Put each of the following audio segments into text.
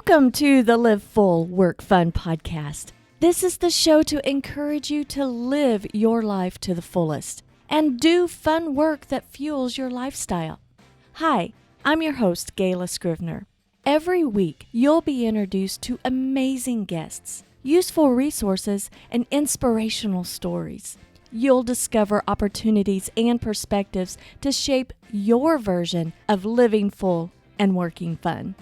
Welcome to the Live Full, Work Fun podcast. This is the show to encourage you to live your life to the fullest and do fun work that fuels your lifestyle. Hi, I'm your host, Gayla Scrivener. Every week, you'll be introduced to amazing guests, useful resources, and inspirational stories. You'll discover opportunities and perspectives to shape your version of living full and working fun.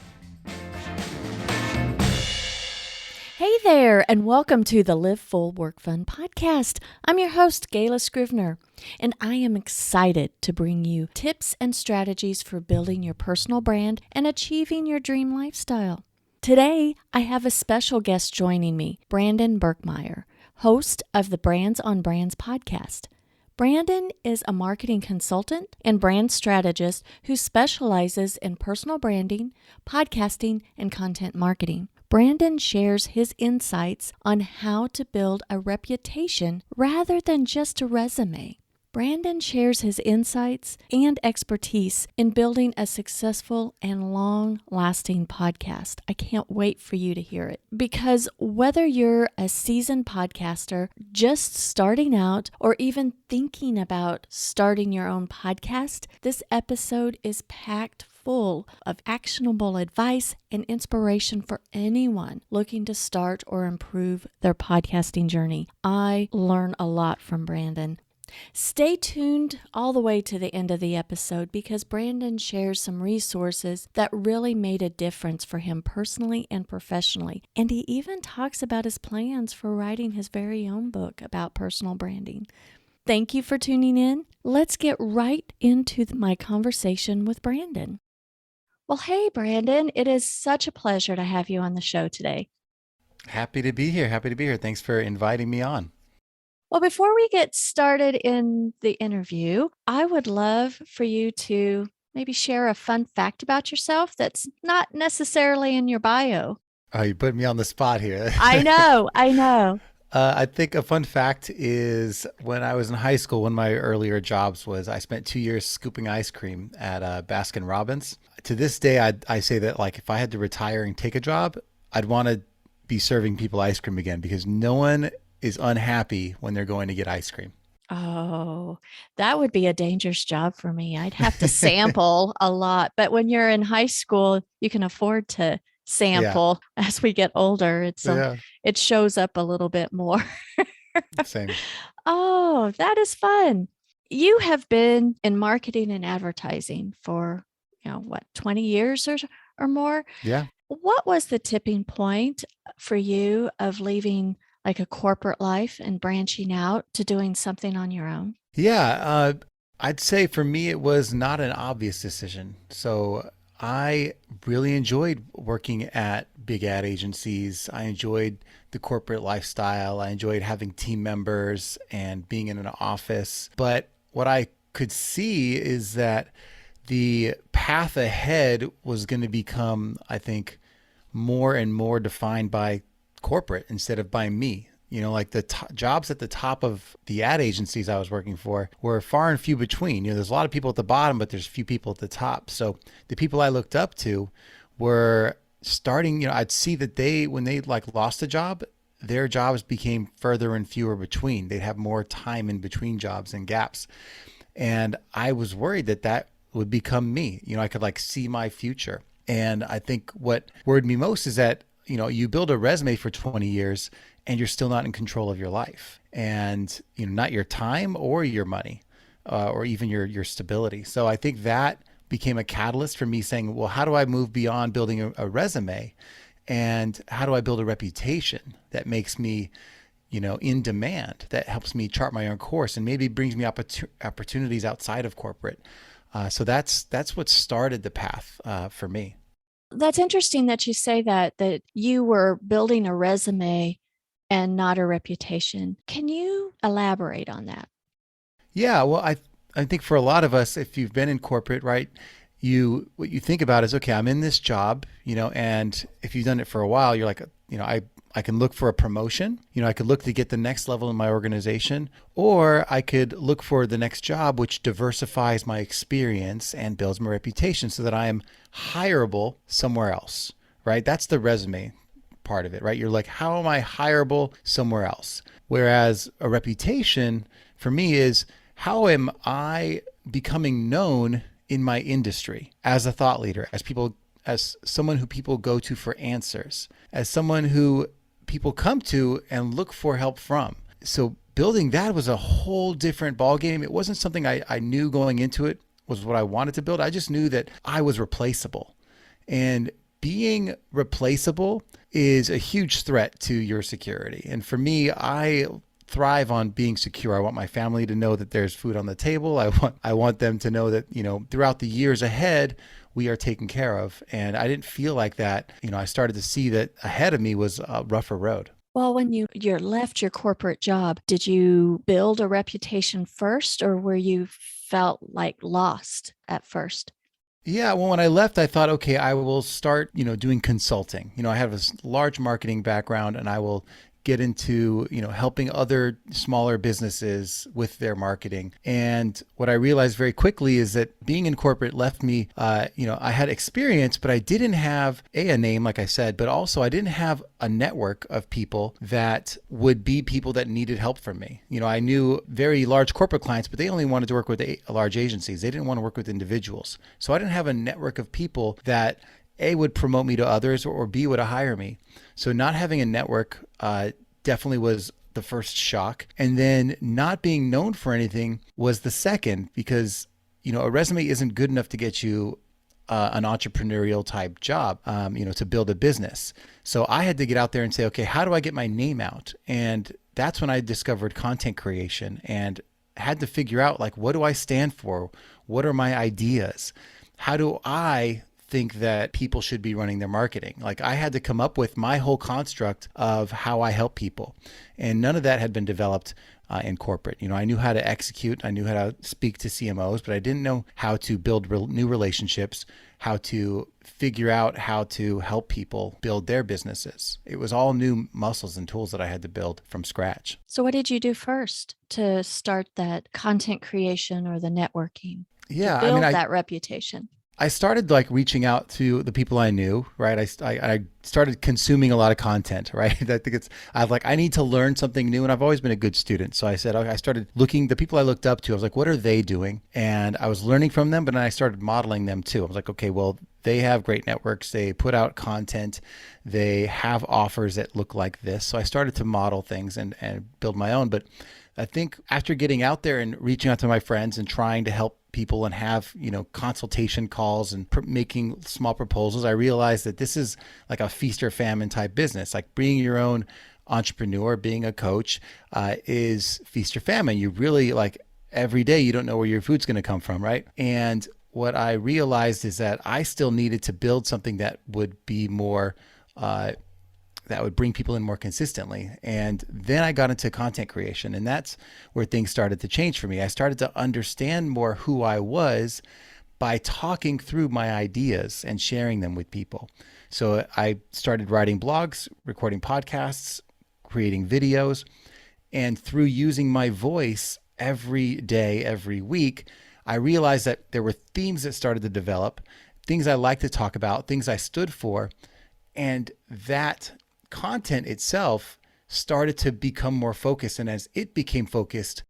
Hey there, and welcome to the Live Full, Work Fun podcast. I'm your host, Gayla Scrivener, and I am excited to bring you tips and strategies for building your personal brand and achieving your dream lifestyle. Today, I have a special guest joining me, Brandon Birkmeyer, host of the Brands on Brands podcast. Brandon is a marketing consultant and brand strategist who specializes in personal branding, podcasting, and content marketing. Brandon shares his insights on how to build a reputation rather than just a resume. Brandon shares his insights and expertise in building a successful and long-lasting podcast. I can't wait for you to hear it, because whether you're a seasoned podcaster just starting out or even thinking about starting your own podcast, this episode is packed full of actionable advice and inspiration for anyone looking to start or improve their podcasting journey. I learn a lot from Brandon. Stay tuned all the way to the end of the episode, because Brandon shares some resources that really made a difference for him personally and professionally. And he even talks about his plans for writing his very own book about personal branding. Thank you for tuning in. Let's get right into my conversation with Brandon. Well, hey, Brandon, it is such a pleasure to have you on the show today. Happy to be here. Thanks for inviting me on. Well, before we get started in the interview, I would love for you to maybe share a fun fact about yourself that's not necessarily in your bio. Oh, you put me on the spot here. I know. I think a fun fact is when I was in high school, one of my earlier jobs was I spent 2 years scooping ice cream at Baskin Robbins. To this day, I say that, like, if I had to retire and take a job, I'd want to be serving people ice cream again, because no one is unhappy when they're going to get ice cream. Oh, that would be a dangerous job for me. I'd have to sample a lot. But when you're in high school, you can afford to sample. Yeah. As we get older, it shows up a little bit more. Same. Oh, that is fun. You have been in marketing and advertising for, 20 years or more? Yeah. What was the tipping point for you of leaving like a corporate life and branching out to doing something on your own? Yeah, I'd say for me, it was not an obvious decision. So I really enjoyed working at big ad agencies. I enjoyed the corporate lifestyle. I enjoyed having team members and being in an office. But what I could see is that the path ahead was going to become, I think, more and more defined by corporate instead of by me. Like the jobs at the top of the ad agencies I was working for were far and few between. There's a lot of people at the bottom, but there's few people at the top. So the people I looked up to were starting, I'd see that when they lost a job, their jobs became further and fewer between. They'd have more time in between jobs and gaps. And I was worried that would become me. I could see my future. And I think what worried me most is that you build a resume for 20 years and you're still not in control of your life, and not your time or your money, or even your stability. So I think that became a catalyst for me saying, well, how do I move beyond building a resume, and how do I build a reputation that makes me, in demand, that helps me chart my own course and maybe brings me opportunities outside of corporate. So that's what started the path for me. That's interesting that you say that you were building a resume and not a reputation. Can you elaborate on that? Yeah, well, I think for a lot of us, if you've been in corporate, right, what you think about is, okay, I'm in this job, and if you've done it for a while, you're like, I can look for a promotion. I could look to get the next level in my organization, or I could look for the next job, which diversifies my experience and builds my reputation so that I am hireable somewhere else. right? That's the resume part of it, right? You're like, how am I hireable somewhere else? Whereas a reputation for me is, how am I becoming known in my industry as a thought leader, as someone who people go to for answers, as someone who people come to and look for help from. So building that was a whole different ballgame. It wasn't something I knew going into it was what I wanted to build. I just knew that I was replaceable. And being replaceable is a huge threat to your security. And for me, I thrive on being secure. I want my family to know that there's food on the table. I want them to know that, throughout the years ahead, we are taken care of. And I didn't feel like that. I started to see that ahead of me was a rougher road. Well, when you left your corporate job, did you build a reputation first, or were you felt like lost at first? Yeah, well, when I left, I thought, okay, I will start, doing consulting. I have a large marketing background, and I will get into, helping other smaller businesses with their marketing. And what I realized very quickly is that being in corporate left me, I had experience, but I didn't have a name, like I said, but also I didn't have a network of people that would be people that needed help from me. I knew very large corporate clients, but they only wanted to work with large agencies. They didn't want to work with individuals. So I didn't have a network of people that A, would promote me to others, or B, would hire me. So not having a network definitely was the first shock. And then not being known for anything was the second, because, a resume isn't good enough to get you an entrepreneurial type job, to build a business. So I had to get out there and say, okay, how do I get my name out? And that's when I discovered content creation and had to figure out, like, what do I stand for? What are my ideas? How do I think that people should be running their marketing? Like, I had to come up with my whole construct of how I help people. And none of that had been developed in corporate. I knew how to execute. I knew how to speak to CMOs, but I didn't know how to build new relationships, how to figure out how to help people build their businesses. It was all new muscles and tools that I had to build from scratch. So what did you do first to start that content creation or the networking to Yeah, I mean, build I that reputation? I started like reaching out to the people I knew, right? I started consuming a lot of content, right? I think I need to learn something new, and I've always been a good student. So I said, okay, I started looking, the people I looked up to, I was like, what are they doing? And I was learning from them, but then I started modeling them too. I was like, okay, well, they have great networks. They put out content. They have offers that look like this. So I started to model things and build my own. But I think after getting out there and reaching out to my friends and trying to help people and have, consultation calls and making small proposals, I realized that this is like a feast or famine type business. Like, being your own entrepreneur, being a coach, is feast or famine. You really, like, every day you don't know where your food's going to come from, right? And what I realized is that I still needed to build something that would be more that would bring people in more consistently. And then I got into content creation, and that's where things started to change for me. I started to understand more who I was by talking through my ideas and sharing them with people. So I started writing blogs, recording podcasts, creating videos, and through using my voice every day, every week, I realized that there were themes that started to develop, things I like to talk about, things I stood for, and that content itself started to become more focused. And as it became focused,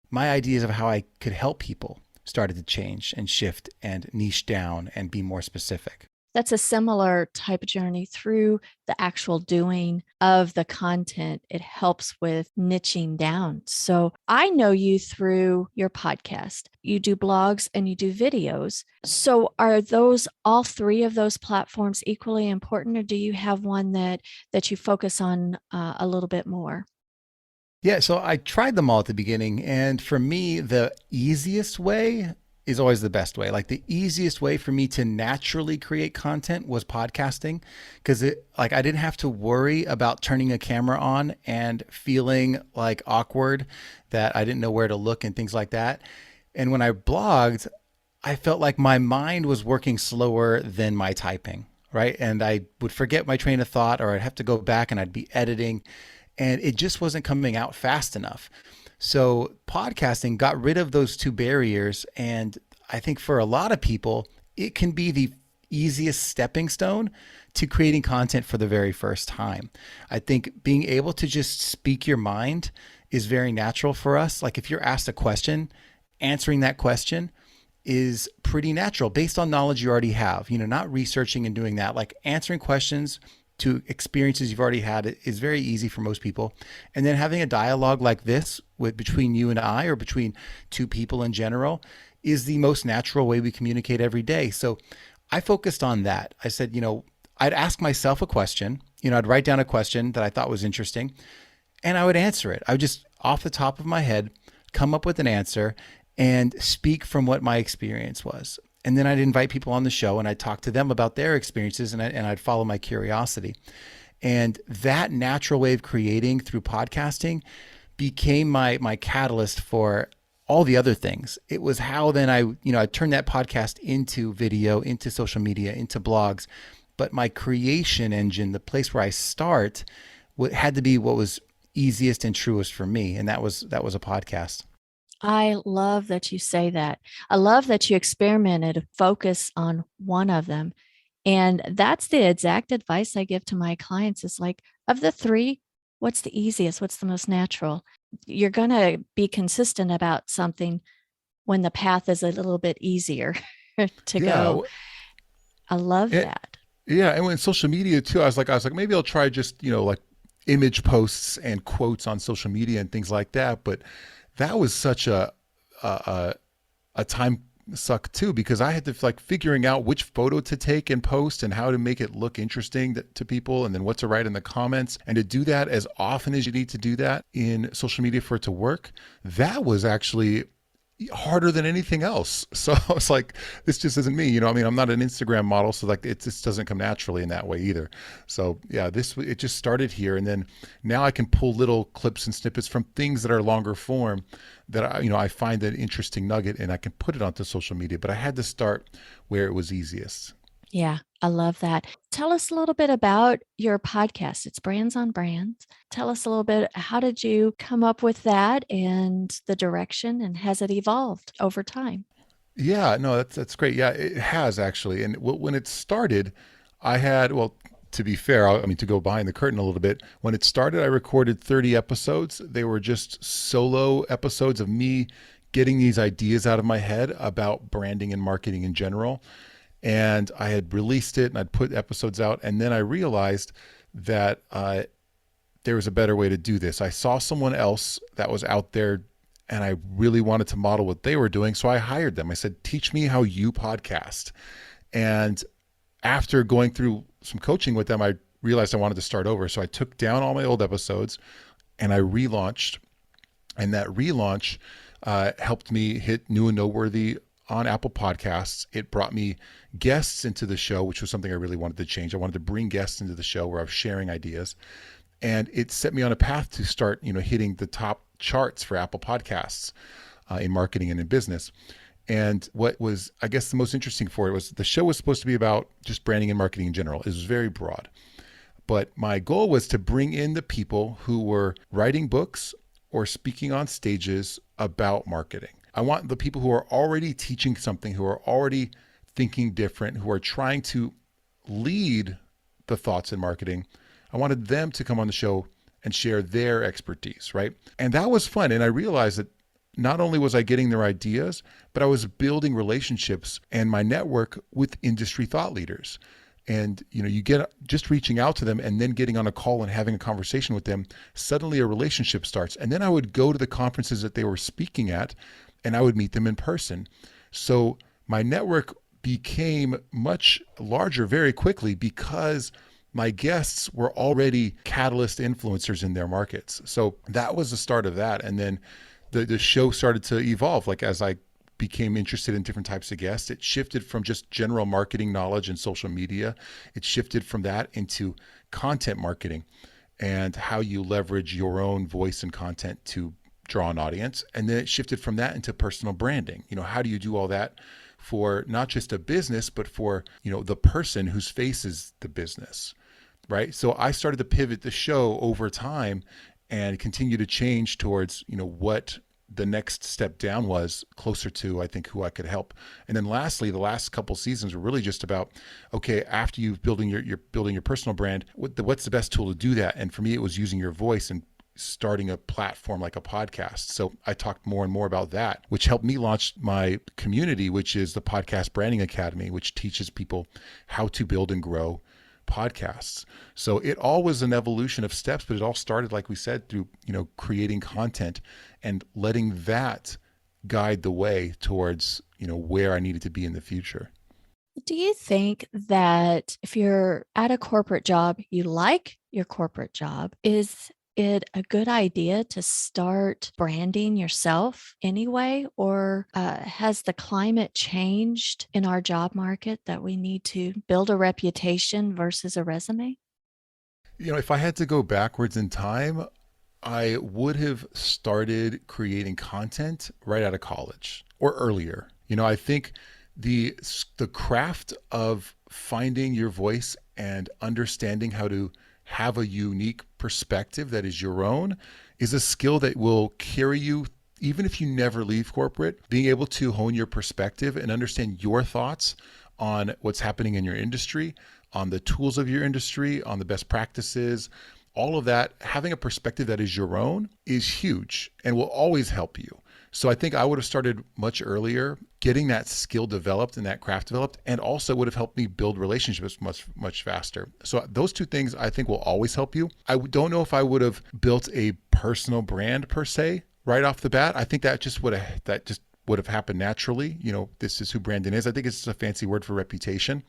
my ideas of how I could help people started to change and shift and niche down and be more specific. That's a similar type of journey through the actual doing of the content. It helps with niching down. So I know you through your podcast. You do blogs and you do videos. So are those, all three of those platforms, equally important, or do you have one that you focus on a little bit more? Yeah, so I tried them all at the beginning. And for me, the easiest way is always the best way. Like, the easiest way for me to naturally create content was podcasting, because I didn't have to worry about turning a camera on and feeling like awkward, that I didn't know where to look and things like that. And when I blogged, I felt like my mind was working slower than my typing, right? And I would forget my train of thought, or I'd have to go back and I'd be editing, and it just wasn't coming out fast enough. So podcasting got rid of those two barriers. And I think for a lot of people, it can be the easiest stepping stone to creating content for the very first time. I think being able to just speak your mind is very natural for us. Like if you're asked a question, answering that question is pretty natural based on knowledge you already have, not researching and doing that. Like answering questions to experiences you've already had is very easy for most people. And then having a dialogue like this between you and I, or between two people in general, is the most natural way we communicate every day. So I focused on that. I said, I'd ask myself a question, I'd write down a question that I thought was interesting, and I would answer it. I would just, off the top of my head, come up with an answer and speak from what my experience was. And then I'd invite people on the show and I'd talk to them about their experiences, and I'd follow my curiosity. And that natural way of creating through podcasting became my catalyst for all the other things. It was how then I turned that podcast into video, into social media, into blogs. But my creation engine, the place where I start, had to be what was easiest and truest for me. And that was a podcast. I love that you say that. I love that you experimented, focus on one of them. And that's the exact advice I give to my clients is like, of the three, what's the easiest? What's the most natural? You're going to be consistent about something when the path is a little bit easier to go. I love that. Yeah. And when social media too, I was like, maybe I'll try just, like image posts and quotes on social media and things like that. But that was such a time suck too, because I had to figuring out which photo to take and post and how to make it look interesting to people, and then what to write in the comments, and to do that as often as you need to do that in social media for it to work. That was actually harder than anything else. So I was like, this just isn't me. I'm not an Instagram model, so it just doesn't come naturally in that way either. So yeah, it just started here, and then now I can pull little clips and snippets from things that are longer form that I find an interesting nugget, and I can put it onto social media. But I had to start where it was easiest. Yeah, I love that. Tell us a little bit about your podcast. It's Brands on Brands. Tell us a little bit, how did you come up with that and the direction, and has it evolved over time? Yeah, no, that's great. Yeah, it has actually. And when it started, I had, well, to be fair, to go behind the curtain a little bit, when it started, I recorded 30 episodes. They were just solo episodes of me getting these ideas out of my head about branding and marketing in general. And I had released it and I'd put episodes out. And then I realized that there was a better way to do this. I saw someone else that was out there and I really wanted to model what they were doing. So I hired them. I said, teach me how you podcast. And after going through some coaching with them, I realized I wanted to start over. So I took down all my old episodes and I relaunched. And that relaunch helped me hit new and noteworthy on Apple Podcasts. It brought me guests into the show, which was something I really wanted to change. I wanted to bring guests into the show where I was sharing ideas. And it set me on a path to start, hitting the top charts for Apple Podcasts in marketing and in business. And what was, I guess, the most interesting for it was the show was supposed to be about just branding and marketing in general. It was very broad. But my goal was to bring in the people who were writing books or speaking on stages about marketing. I want the people who are already teaching something, who are already thinking different, who are trying to lead the thoughts in marketing. I wanted them to come on the show and share their expertise, right? And that was fun. And I realized that not only was I getting their ideas, but I was building relationships and my network with industry thought leaders. And you get just reaching out to them and then getting on a call and having a conversation with them, suddenly a relationship starts. And then I would go to the conferences that they were speaking at and I would meet them in person. So my network became much larger very quickly because my guests were already catalyst influencers in their markets. So that was the start of that. And then the show started to evolve. Like as I became interested in different types of guests, it shifted from just general marketing knowledge and social media. It shifted from that into content marketing and how you leverage your own voice and content to draw an audience. And then it shifted from that into personal branding. How do you do all that for not just a business, but for, the person whose face is the business, right? So I started to pivot the show over time and continue to change towards, what the next step down was closer to, I think, who I could help. And then lastly, the last couple seasons were really just about, okay, after you've building you're building your personal brand, what's the best tool to do that? And for me, it was using your voice and starting a platform like a podcast. So I talked more and more about that, which helped me launch my community, which is the Podcast Branding Academy, which teaches people how to build and grow podcasts. So it all was an evolution of steps, but it all started, like we said, through, creating content and letting that guide the way towards, where I needed to be in the future. Do you think that if you're at a corporate job, you like your corporate job, is it a good idea to start branding yourself anyway? Or has the climate changed in our job market that we need to build a reputation versus a resume? If I had to go backwards in time, I would have started creating content right out of college or earlier. I think the craft of finding your voice and understanding how to have a unique perspective that is your own is a skill that will carry you even if you never leave corporate. Being able to hone your perspective and understand your thoughts on what's happening in your industry, on the tools of your industry, on the best practices, all of that, having a perspective that is your own is huge and will always help you. So I think I would have started much earlier, getting that skill developed and that craft developed, and also would have helped me build relationships much, much faster. So those two things I think will always help you. I don't know if I would have built a personal brand per se right off the bat. I think that just would have happened naturally. This is who Brandon is. I think it's just a fancy word for reputation.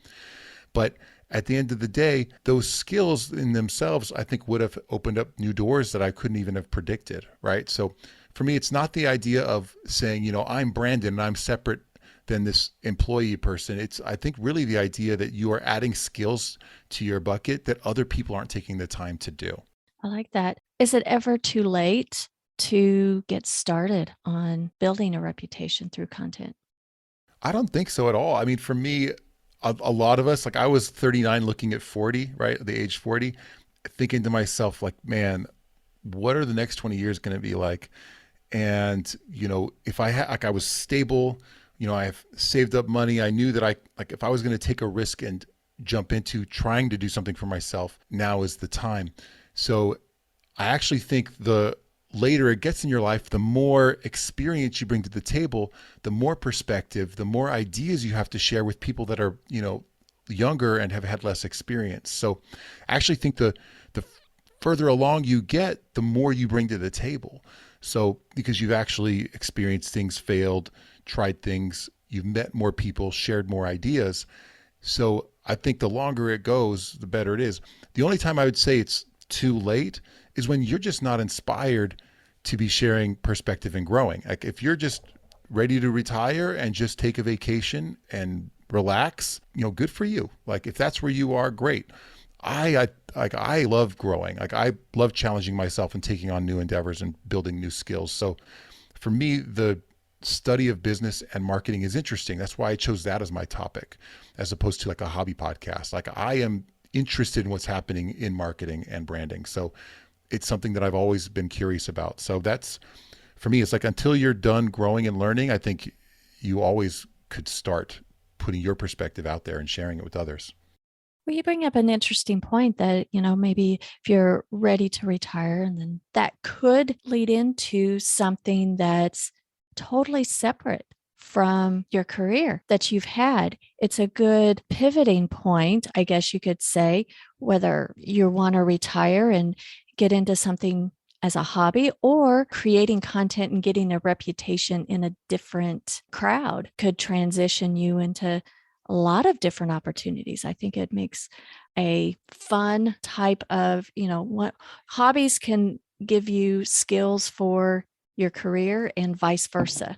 But at the end of the day, those skills in themselves, I think, would have opened up new doors that I couldn't even have predicted, right? So for me, it's not the idea of saying, I'm Brandon and I'm separate than this employee person. It's, I think, really the idea that you are adding skills to your bucket that other people aren't taking the time to do. I like that. Is it ever too late to get started on building a reputation through content? I don't think so at all. I mean, for me, a lot of us, like I was 39 looking at 40, right? The age 40, thinking to myself, like, man, what are the next 20 years going to be like? And, if I had, like, I was stable, I have saved up money. I knew that if I was going to take a risk and jump into trying to do something for myself, now is the time. So I actually think the later it gets in your life, the more experience you bring to the table, the more perspective, the more ideas you have to share with people that are, younger and have had less experience. So I actually think the further along you get, the more you bring to the table. So because you've actually experienced things, failed, tried things, you've met more people, shared more ideas. So I think the longer it goes, the better it is. The only time I would say it's too late is when you're just not inspired to be sharing perspective and growing. Like if you're just ready to retire and just take a vacation and relax, good for you. Like if that's where you are, great. I love growing. Like I love challenging myself and taking on new endeavors and building new skills. So for me, the study of business and marketing is interesting. That's why I chose that as my topic, as opposed to like a hobby podcast. Like I am interested in what's happening in marketing and branding. So it's something that I've always been curious about. So that's, for me, it's like until you're done growing and learning, I think you always could start putting your perspective out there and sharing it with others. Well, you bring up an interesting point that, maybe if you're ready to retire, and then that could lead into something that's totally separate from your career that you've had. It's a good pivoting point, I guess you could say, whether you want to retire and get into something as a hobby, or creating content and getting a reputation in a different crowd could transition you into a lot of different opportunities. I think it makes a fun type of, what hobbies can give you skills for your career and vice versa.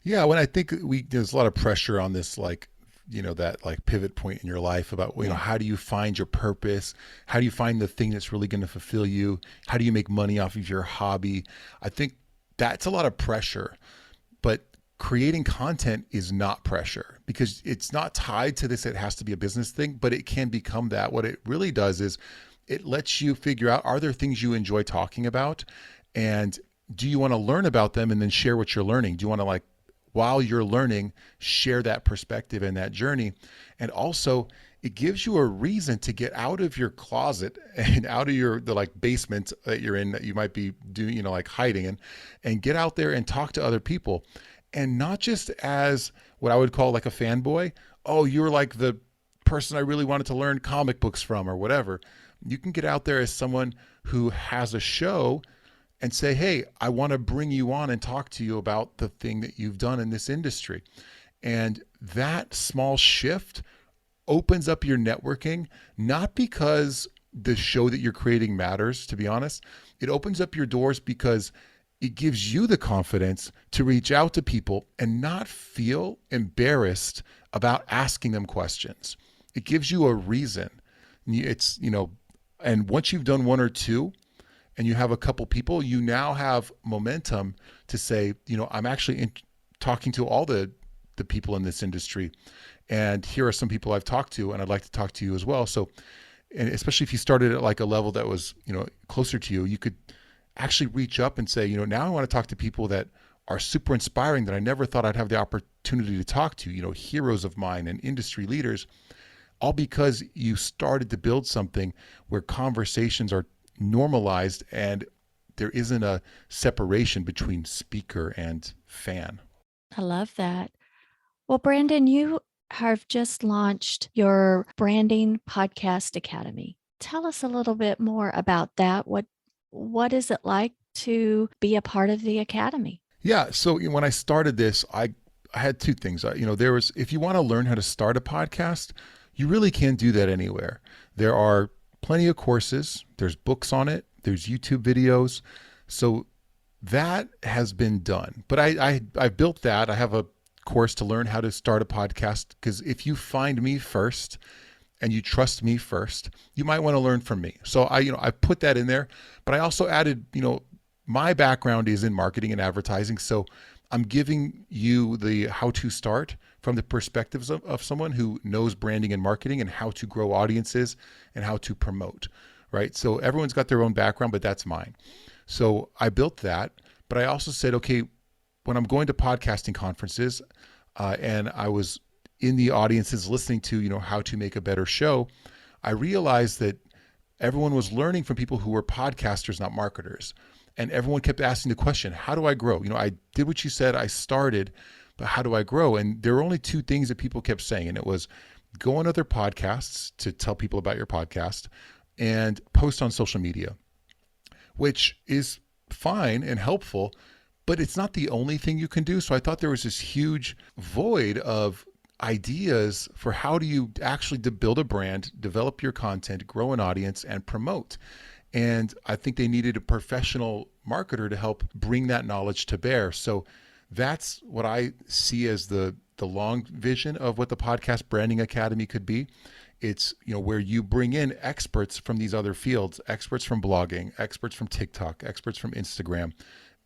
Yeah, when I think there's a lot of pressure on this, like, that like pivot point in your life about, how do you find your purpose? How do you find the thing that's really going to fulfill you? How do you make money off of your hobby? I think that's a lot of pressure, but creating content is not pressure because it's not tied to this. It has to be a business thing, but it can become that. What it really does is it lets you figure out, are there things you enjoy talking about? And do you want to learn about them and then share what you're learning? Do you want to, like, while you're learning, share that perspective and that journey? And also, it gives you a reason to get out of your closet and out of the like basement that you're in, that you might be doing, like hiding in, and get out there and talk to other people. And not just as what I would call like a fanboy. Oh, you're like the person I really wanted to learn comic books from or whatever. You can get out there as someone who has a show and say, hey, I want to bring you on and talk to you about the thing that you've done in this industry. And that small shift opens up your networking, not because the show that you're creating matters, to be honest. It opens up your doors because it gives you the confidence to reach out to people and not feel embarrassed about asking them questions. It gives you a reason. It's, and once you've done one or two and you have a couple people, you now have momentum to say, I'm actually talking to all the people in this industry. And here are some people I've talked to, and I'd like to talk to you as well. So, and especially if you started at like a level that was, closer to you, you could actually reach up and say, now I want to talk to people that are super inspiring that I never thought I'd have the opportunity to talk to, heroes of mine and industry leaders, all because you started to build something where conversations are normalized and there isn't a separation between speaker and fan. I love that. Well, Brandon, you have just launched your Branding Podcast Academy. Tell us a little bit more about that. What is it like to be a part of the academy? Yeah. So when I started this, I had two things. There was, if you want to learn how to start a podcast, you really can't do that anywhere. There are plenty of courses. There's books on it. There's YouTube videos. So that has been done. But I built that. I have a course to learn how to start a podcast, because if you find me first and you trust me first, you might want to learn from me. So I put that in there, but I also added, my background is in marketing and advertising. So I'm giving you the how to start from the perspectives of someone who knows branding and marketing and how to grow audiences and how to promote, right? So everyone's got their own background, but that's mine. So I built that, but I also said, okay, when I'm going to podcasting conferences and I was in the audiences listening to, how to make a better show, I realized that everyone was learning from people who were podcasters, not marketers. And everyone kept asking the question, how do I grow? I did what you said, I started, but how do I grow? And there were only two things that people kept saying. And it was go on other podcasts to tell people about your podcast and post on social media, which is fine and helpful, but it's not the only thing you can do. So I thought there was this huge void of ideas for how do you actually build a brand, develop your content, grow an audience, and promote. And I think they needed a professional marketer to help bring that knowledge to bear. So that's what I see as the long vision of what the Podcast Branding Academy could be. It's, where you bring in experts from these other fields, experts from blogging, experts from TikTok, experts from Instagram,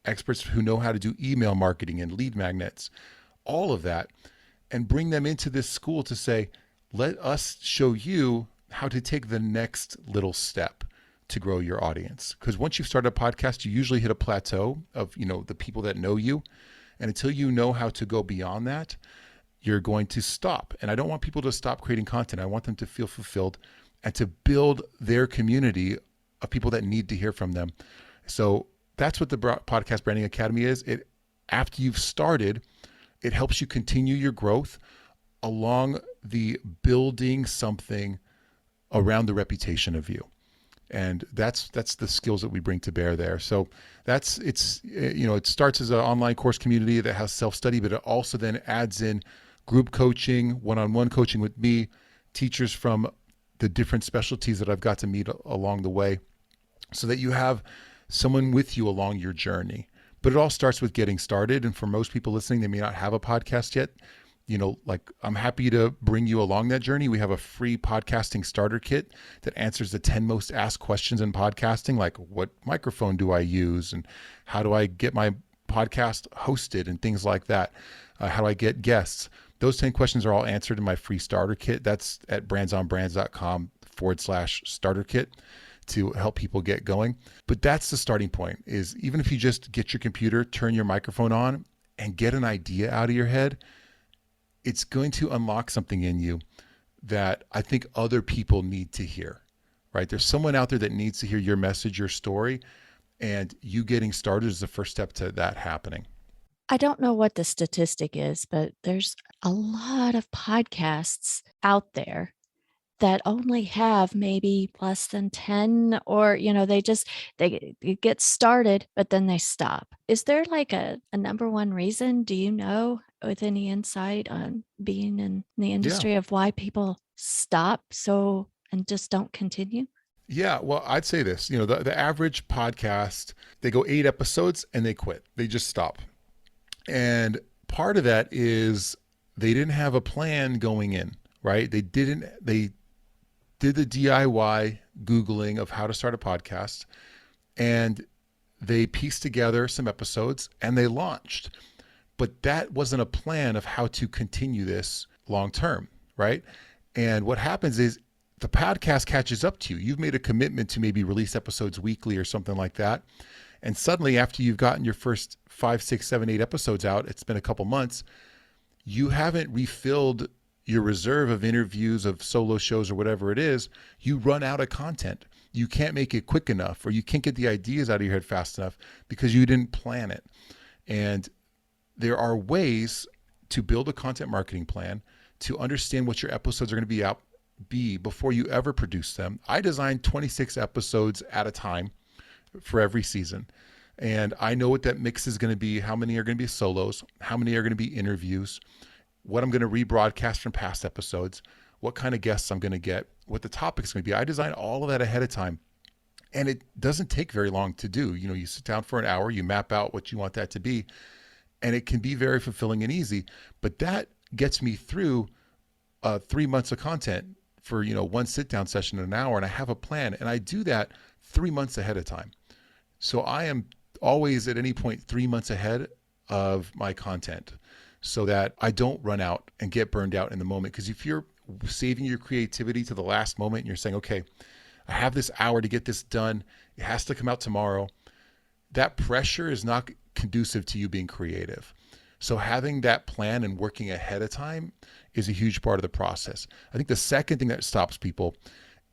experts who know how to do email marketing and lead magnets, all of that, and bring them into this school to say, let us show you how to take the next little step to grow your audience. Because once you've started a podcast, you usually hit a plateau of, the people that know you. And until you know how to go beyond that, you're going to stop. And I don't want people to stop creating content. I want them to feel fulfilled and to build their community of people that need to hear from them. So that's what the Podcast Branding Academy is. After you've started, it helps you continue your growth along the building something around the reputation of you. And that's the skills that we bring to bear there. So it starts as an online course community that has self-study, but it also then adds in group coaching, one-on-one coaching with me, teachers from the different specialties that I've got to meet along the way, so that you have someone with you along your journey. But it all starts with getting started. And for most people listening, they may not have a podcast yet. I'm happy to bring you along that journey. We have a free podcasting starter kit that answers the 10 most asked questions in podcasting, like what microphone do I use? And how do I get my podcast hosted and things like that? How do I get guests? Those 10 questions are all answered in my free starter kit. That's at brandsonbrands.com/starter kit. to help people get going. But that's the starting point, is even if you just get your computer, turn your microphone on and get an idea out of your head, it's going to unlock something in you that I think other people need to hear, right? There's someone out there that needs to hear your message, your story, and you getting started is the first step to that happening. I don't know what the statistic is, but there's a lot of podcasts out there that only have maybe less than 10, or they get started but then they stop. Is there like a number one reason, do you know, with any insight on being in the Yeah. industry, of why people stop so and just don't continue? Yeah, well, I'd say this, the average podcast, they go 8 episodes and they quit. They just stop. And part of that is they didn't have a plan going in, right? They did the DIY Googling of how to start a podcast, and they pieced together some episodes and they launched. But that wasn't a plan of how to continue this long term, right? And what happens is the podcast catches up to you. You've made a commitment to maybe release episodes weekly or something like that. And suddenly, after you've gotten your first 5, 6, 7, 8 episodes out, it's been a couple months, you haven't refilled your reserve of interviews, of solo shows, or whatever it is. You run out of content. You can't make it quick enough, or you can't get the ideas out of your head fast enough because you didn't plan it. And there are ways to build a content marketing plan, to understand what your episodes are going to be before you ever produce them. I design 26 episodes at a time for every season. And I know what that mix is going to be, how many are going to be solos, how many are going to be interviews, what I'm going to rebroadcast from past episodes, what kind of guests I'm going to get, what the topic's going to be. I design all of that ahead of time. And it doesn't take very long to do. You sit down for an hour, you map out what you want that to be, and it can be very fulfilling and easy. But that gets me through 3 months of content for, one sit down session in an hour. And I have a plan, and I do that 3 months ahead of time. So I am always at any point 3 months ahead of my content, so that I don't run out and get burned out in the moment. Because if you're saving your creativity to the last moment and you're saying, okay, I have this hour to get this done, it has to come out tomorrow, that pressure is not conducive to you being creative. So having that plan and working ahead of time is a huge part of the process. I think the second thing that stops people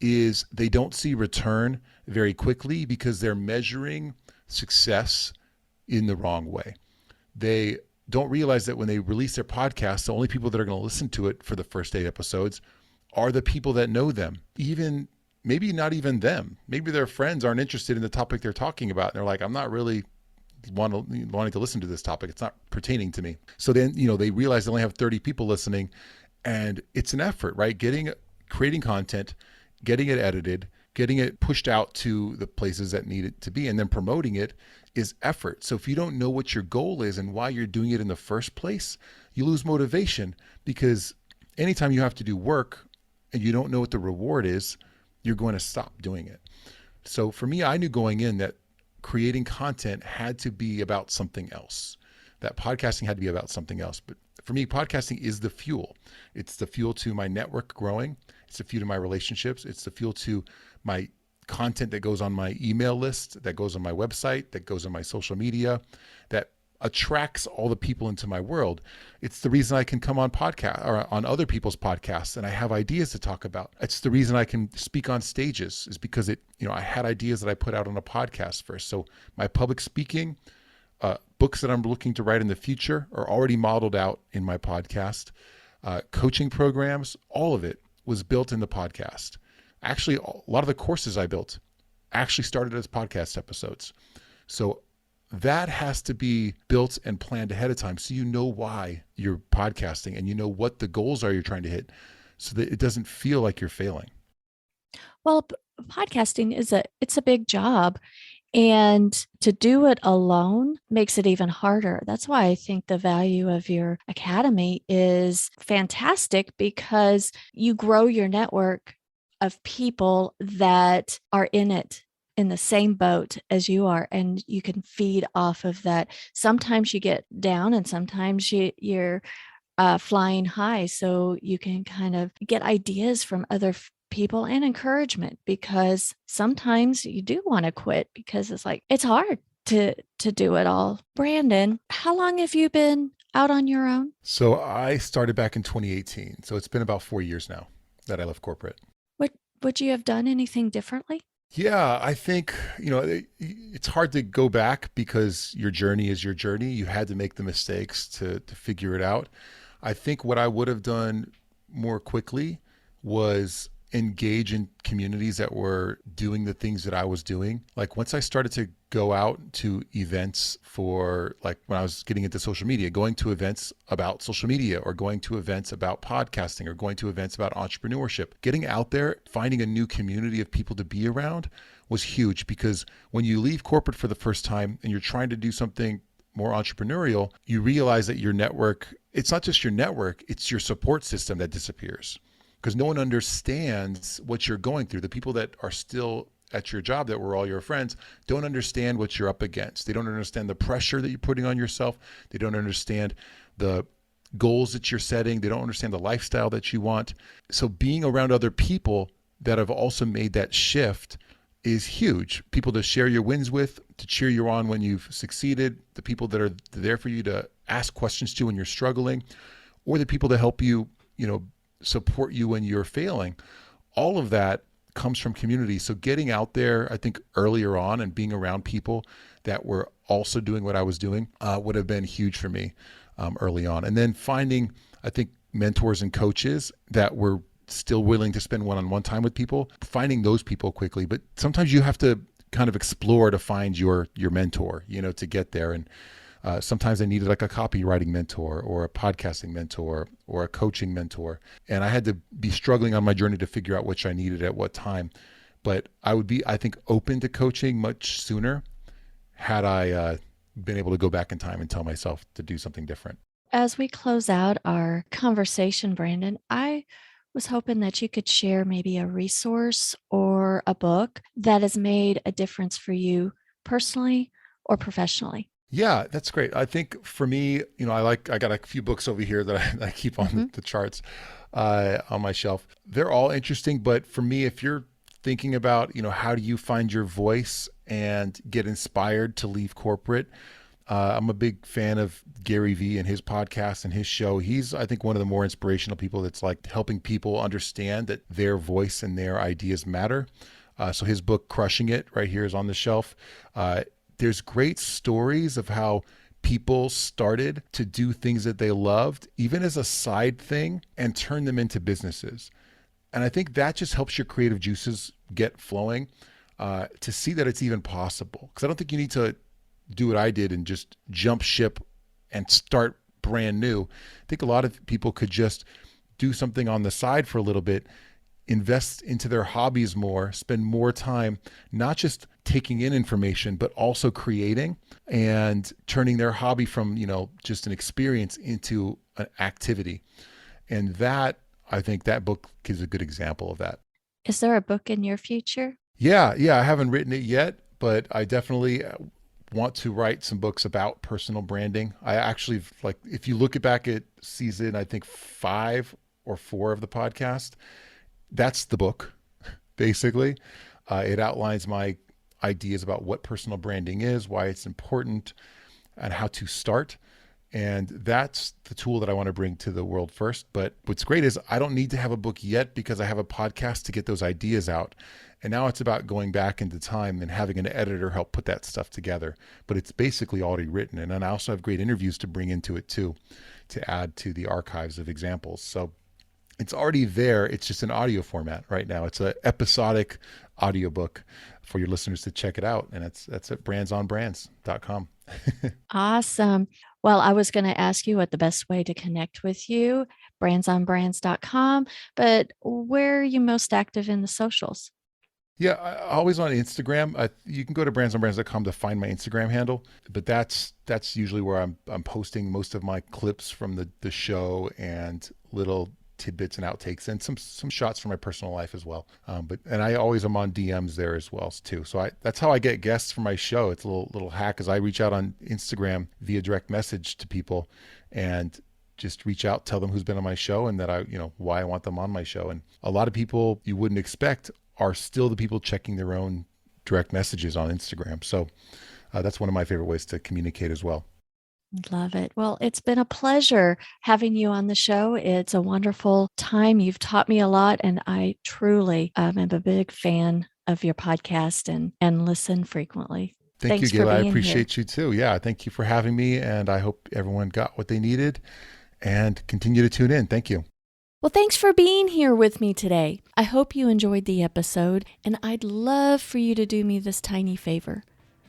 is they don't see return very quickly because they're measuring success in the wrong way. They don't realize that when they release their podcast, the only people that are going to listen to it for the first 8 episodes are the people that know them. Even maybe not even them. Maybe their friends aren't interested in the topic they're talking about. And they're like, I'm not really wanting to listen to this topic. It's not pertaining to me. So then, they realize they only have 30 people listening, and it's an effort, right? Creating content, getting it edited, getting it pushed out to the places that need it to be, and then promoting it is effort. So if you don't know what your goal is and why you're doing it in the first place, you lose motivation, because anytime you have to do work and you don't know what the reward is, you're going to stop doing it. So for me, I knew going in that creating content had to be about something else, that podcasting had to be about something else. But for me, podcasting is the fuel. It's the fuel to my network growing. It's the fuel to my relationships. It's the fuel to my content that goes on my email list, that goes on my website, that goes on my social media, that attracts all the people into my world. It's the reason I can come on podcast or on other people's podcasts and I have ideas to talk about. It's the reason I can speak on stages, is because I had ideas that I put out on a podcast first. So my public speaking, books that I'm looking to write in the future are already modeled out in my podcast. Coaching programs, all of it was built in the podcast. Actually, a lot of the courses I built actually started as podcast episodes. So that has to be built and planned ahead of time, so you know why you're podcasting and you know what the goals are you're trying to hit, so that it doesn't feel like you're failing. Well, podcasting it's a big job, and to do it alone makes it even harder. That's why I think the value of your academy is fantastic, because you grow your network of people that are in it, in the same boat as you are, and you can feed off of that. Sometimes you get down and sometimes you're flying high, so you can kind of get ideas from other people and encouragement, because sometimes you do want to quit because it's hard to do it all. Brandon, how long have you been out on your own? So I started back in 2018. So it's been about 4 years now that I left corporate. Would you have done anything differently? Yeah, I think, it's hard to go back because your journey is your journey. You had to make the mistakes to figure it out. I think what I would have done more quickly was engage in communities that were doing the things that I was doing. Like once I started to go out to events for, like when I was getting into social media, going to events about social media or going to events about podcasting or going to events about entrepreneurship, getting out there, finding a new community of people to be around was huge, because when you leave corporate for the first time and you're trying to do something more entrepreneurial, you realize that your network, it's not just your network, it's your support system that disappears, because no one understands what you're going through. The people that are still at your job that were all your friends don't understand what you're up against. They don't understand the pressure that you're putting on yourself. They don't understand the goals that you're setting. They don't understand the lifestyle that you want. So being around other people that have also made that shift is huge. People to share your wins with, to cheer you on when you've succeeded, the people that are there for you to ask questions to when you're struggling, or the people to help you, support you when you're failing. All of that comes from community. So getting out there, I think earlier on and being around people that were also doing what I was doing would have been huge for me early on. And then finding, I think, mentors and coaches that were still willing to spend one-on-one time with people, finding those people quickly. But sometimes you have to kind of explore to find your mentor, to get there. And sometimes I needed like a copywriting mentor or a podcasting mentor or a coaching mentor. And I had to be struggling on my journey to figure out which I needed at what time. But I would be, I think, open to coaching much sooner had I been able to go back in time and tell myself to do something different. As we close out our conversation, Brandon, I was hoping that you could share maybe a resource or a book that has made a difference for you personally or professionally. Yeah, that's great. I think for me, I got a few books over here that I keep on the charts on my shelf. They're all interesting, but for me, if you're thinking about, how do you find your voice and get inspired to leave corporate, I'm a big fan of Gary Vee and his podcast and his show. He's, I think, one of the more inspirational people that's like helping people understand that their voice and their ideas matter. So his book, Crushing It, right here is on the shelf. There's great stories of how people started to do things that they loved, even as a side thing, and turn them into businesses. And I think that just helps your creative juices get flowing to see that it's even possible. Because I don't think you need to do what I did and just jump ship and start brand new. I think a lot of people could just do something on the side for a little bit, invest into their hobbies more, spend more time, not just taking in information, but also creating and turning their hobby from, just an experience into an activity. And that, I think that book is a good example of that. Is there a book in your future? Yeah. I haven't written it yet, but I definitely want to write some books about personal branding. I actually, if you look back at season, I think 5 or 4 of the podcast, that's the book, basically. It outlines my ideas about what personal branding is, why it's important, and how to start. And that's the tool that I want to bring to the world first. But what's great is I don't need to have a book yet because I have a podcast to get those ideas out. And now it's about going back into time and having an editor help put that stuff together. But it's basically already written. And then I also have great interviews to bring into it too, to add to the archives of examples. So it's already there. It's just an audio format right now. It's an episodic audiobook for your listeners to check it out. And that's at brandsonbrands.com. Awesome. Well, I was going to ask you what the best way to connect with you, brandsonbrands.com, but where are you most active in the socials? Yeah, always on Instagram. You can go to brandsonbrands.com to find my Instagram handle, but that's usually where I'm posting most of my clips from the show and little tidbits and outtakes and some shots from my personal life as well. And I always am on DMs there as well too. So that's how I get guests for my show. It's a little hack, as I reach out on Instagram via direct message to people, and just reach out, tell them who's been on my show and that why I want them on my show. And a lot of people you wouldn't expect are still the people checking their own direct messages on Instagram. So that's one of my favorite ways to communicate as well. Love it. Well, it's been a pleasure having you on the show. It's a wonderful time. You've taught me a lot, and I truly am a big fan of your podcast and listen frequently. Thank Thanks you, for Gayla. I being appreciate here. you too. Yeah, thank you for having me, and I hope everyone got what they needed and continue to tune in. Thank you. Well, thanks for being here with me today. I hope you enjoyed the episode, and I'd love for you to do me this tiny favor.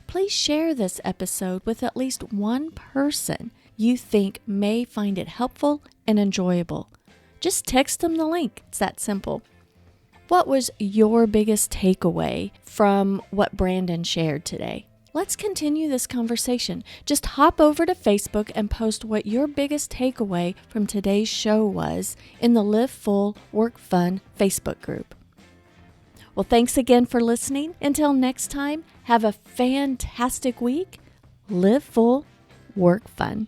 Please share this episode with at least one person you think may find it helpful and enjoyable. Just text them the link. It's that simple. What was your biggest takeaway from what Brandon shared today? Let's continue this conversation. Just hop over to Facebook and post what your biggest takeaway from today's show was in the Live Full, Work Fun Facebook group. Well, thanks again for listening. Until next time, have a fantastic week. Live full, work fun.